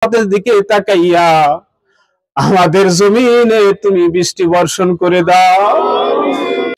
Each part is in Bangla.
আমাদের দিকে তাকাইয়া আমাদের জমিনে তুমি বৃষ্টি বর্ষণ করে দাও।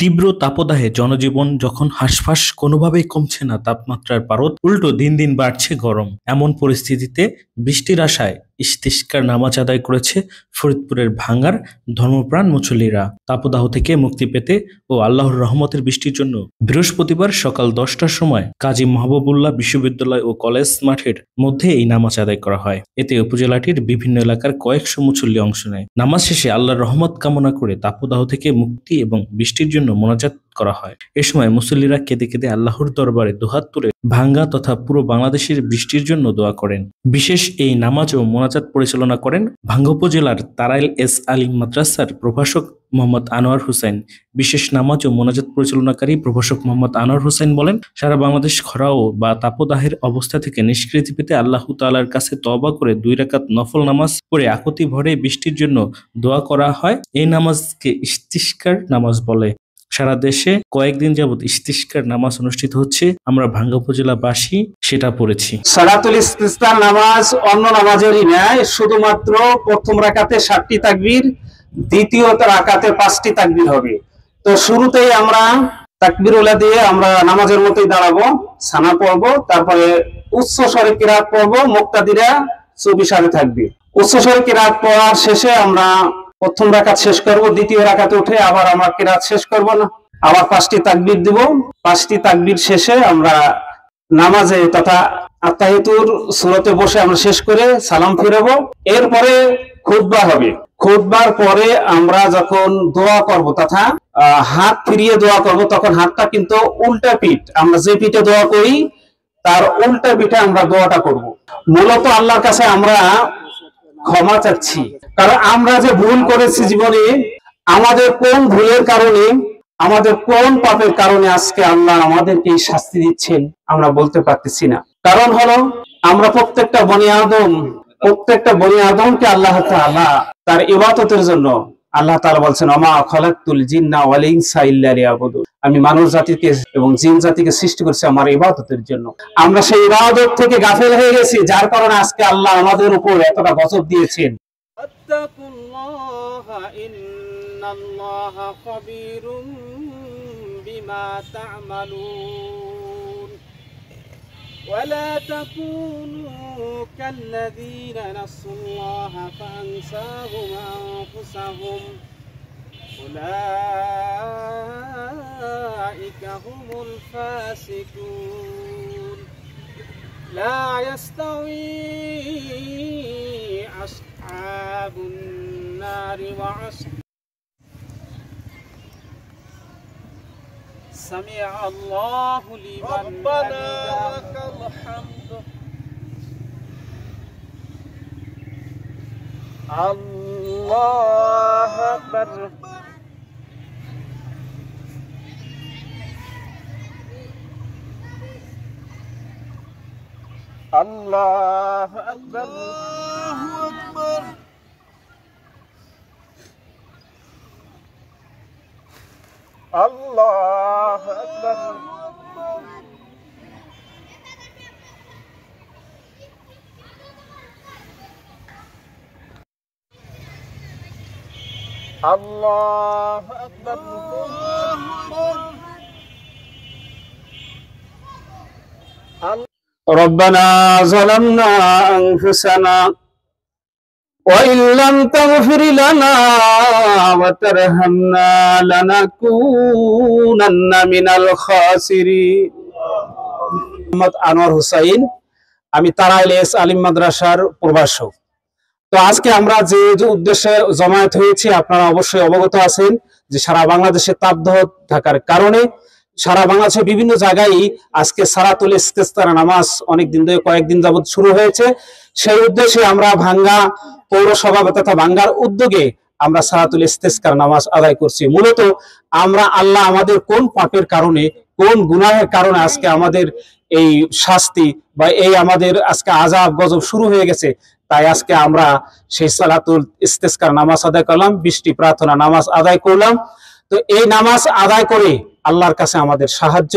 তীব্র তাপদাহে জনজীবন যখন হাঁসফাঁস কোনোভাবেই কমছে না তাপমাত্রার পারদ, উল্টো দিন দিন বাড়ছে গরম। এমন পরিস্থিতিতে বৃষ্টির আশায় ইস্তিসকার নামাজ আদায় করেছে ফরিদপুরের ভাঙ্গার ধর্মপ্রাণ মুসল্লিরা। তাপদাহ থেকে মুক্তি পেতে ও আল্লাহর রহমতের বৃষ্টির জন্য বৃহস্পতিবার সকাল 10টার সময় কাজী মাহবুবুল্লাহ বিশ্ববিদ্যালয় ও কলেজ মাঠের মধ্যে এই নামাজ আদায় করা হয়। এতে উপজেলাটির বিভিন্ন এলাকার কয়েকশো মুসল্লি অংশ নেয়। নামাজ শেষে আল্লাহর রহমত কামনা করে তাপদাহ থেকে মুক্তি এবং বৃষ্টির জন্য মোনাজাত করা হয়। এ সময় মুসল্লিরা কেঁদে কেঁদে আল্লাহর দরবারে দুহাত তুলে ভাঙ্গা তথা পুরো বাংলাদেশের বৃষ্টির জন্য দোয়া করেন। বিশেষ এই নামাজ ও মোনাজাত পরিচালনা করেন ভাঙ্গা উপজেলার তারাইল এস আলিম মাদ্রাসার প্রভাষক মোহাম্মদ আনোয়ার হোসেন। বিশেষ নামাজ ও মোনাজাত পরিচালনাকারী প্রভাষক মোহাম্মদ আনোয়ার হোসেন বলেন, সারা বাংলাদেশ খরাও বা তাপদাহের অবস্থা থেকে নিষ্কৃতি পেতে আল্লাহ তাআলার কাছে তওবা করে 2 রাকাত নফল নামাজ পড়ে আকুতি ভরে বৃষ্টির জন্য দোয়া করা হয়। এই নামাজকে ইস্তিসকার নামাজ বলে। সারা দেশে কয়েকদিন যাবত ইস্তিসকার নামাজ অনুষ্ঠিত হচ্ছে। আমরা ভাঙ্গা উপজেলাবাসী সেটা পড়েছি। সালাতুল ইস্তিসকার নামাজ অন্য নামাজেরই ন্যায় শুধুমাত্র প্রথম রাকাতে 7টি তাকবীর, দ্বিতীয় রাকাতে 5টি তাকবীর হবে। তো শুরুতেই আমরা তাকবীরওয়ালা দিয়ে আমরা নামাজের মতোই দাঁড়াবো, সানা পড়বো, তারপরে উচ্চ স্বরে কিরাত পড়বো, মুক্তাদিরা চুপি সাথে থাকবে। উচ্চ স্বরে কিরাত পড়ার শেষে আমরা প্রথম রাকাত শেষ করব, দ্বিতীয় রাকাতে উঠে আবার আমরা কিরাত শেষ করব না, আবার 5টি তাকবীর দিব। 5টি তাকবীর শেষে আমরা নামাজে তথা আত্তাহিয়াতুর সূরাতে বসে আমরা শেষ করে সালাম ফিরাবো। এরপরে খুতবা হবে। খুতবার পরে আমরা যখন দোয়া করব তথা হাত ফিরিয়ে দোয়া করব, তখন হাতটা কিন্তু উল্টা পিঠ, আমরা যে পিঠে দোয়া করি তার উল্টা পিঠে আমরা দোয়াটা করব। মূলত আল্লাহর কাছে আমরা ক্ষমা চাচ্ছি, কারণ আমরা যে ভুল করেছি জীবনে, আমাদের কোন ভুলের কারণে, আমাদের কোন পাপের কারণে আজকে আল্লাহ আমাদেরকে এই শাস্তি দিচ্ছেন আমরা বলতে পারতেছি না। কারণ হলো আমরা প্রত্যেকটা বনি আদমকে আল্লাহ তাআলা তার ইবাদতের জন্য, আল্লাহ তাআলা বলছেন, ওমা খালাকতুল জিন্না ওয়াল ইনসা ইল্লা লিয়াবুদুন, আমি মানব জাতিকে এবং জিন জাতিকে সৃষ্টি করেছি আমার ইবাদতের জন্য। আমরা সেই ইবাদত থেকে গাফেল হয়ে গেছি, যার কারণে আজকে আল্লাহ আমাদের উপর এতটা গজব দিয়েছেন। আত্তাকুল্লাহা ইন্নাল্লাহা খাবীরুম বিমা তা'মালুন ওয়ালা তাকুনু কাল্লাযীনা নাসুল্লাহা ফাআনসাহুম আনফুসাহুম উলাইকা হুমুল ফাসিকুন লা ইয়াস্তাউই আসহাবুন নারি ওয়া سمع الله لمن ربنا لك الحمد الله أكبر الله أكبر الله أكبر الله أكبر الله أكبر ربنا ظلمنا أنفسنا وإن لم تغفر لنا وترحمنا لنكونن من الخاسرين। মোহাম্মদ আনোয়ার হোসেন, আমি তারাইল এস আলিম মাদ্রাসার প্রভাষক। তো আজকে আমরা যে উদ্দেশ্যে জমায়েত হয়েছি আপনারা অবশ্যই অবগত আছেন যে সারা বাংলাদেশে তাপদাহ থাকার কারণে সারা বাংলাদেশের বিভিন্ন জায়গায় আজকে সালাতুল ইস্তিসকার নামাজ অনেকদিন ধরে কয়েকদিন যাবত শুরু হয়েছে। সেই উদ্দেশ্যে আমরা ভাঙ্গা পৌরসভা তথা ভাঙ্গার উদ্যোগে আমরা সালাতুল ইস্তিসকার নামাজ আদায় করছি। মূলত আমরা আল্লাহ আমাদের কোন পাপের কারণে, কোন গুনাহের কারণে আজকে আমাদের এই শাস্তি বা এই আমাদের আজকে আযাব গজব শুরু হয়ে গেছে, তাই আজকে আমরা সেই সালাতুল ইস্তিসকার নামাজ আদায় করলাম, বৃষ্টি প্রার্থনা নামাজ আদায় করলাম। তো এই নামাজ আদায় করে আল্লাহর কাছে আমাদের সাহায্য,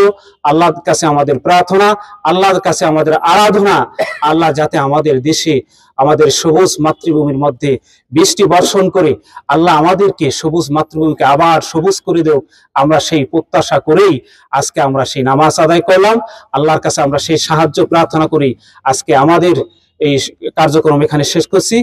আল্লাহর কাছে আমাদের প্রার্থনা, আল্লাহর কাছে আমাদের আরাধনা, আল্লাহ যাতে আমাদের দেশে আমাদের সবুজ মাতৃভূমির মধ্যে বৃষ্টি বর্ষণ করে আল্লাহ আমাদেরকে সবুজ মাতৃভূমিকে আবার সবুজ করে দেও। আমরা সেই প্রত্যাশা করেই আজকে আমরা সেই নামাজ আদায় করলাম। আল্লাহর কাছে আমরা সেই সাহায্য প্রার্থনা করি। আজকে আমাদের এই কার্যক্রম এখানে শেষ করছি।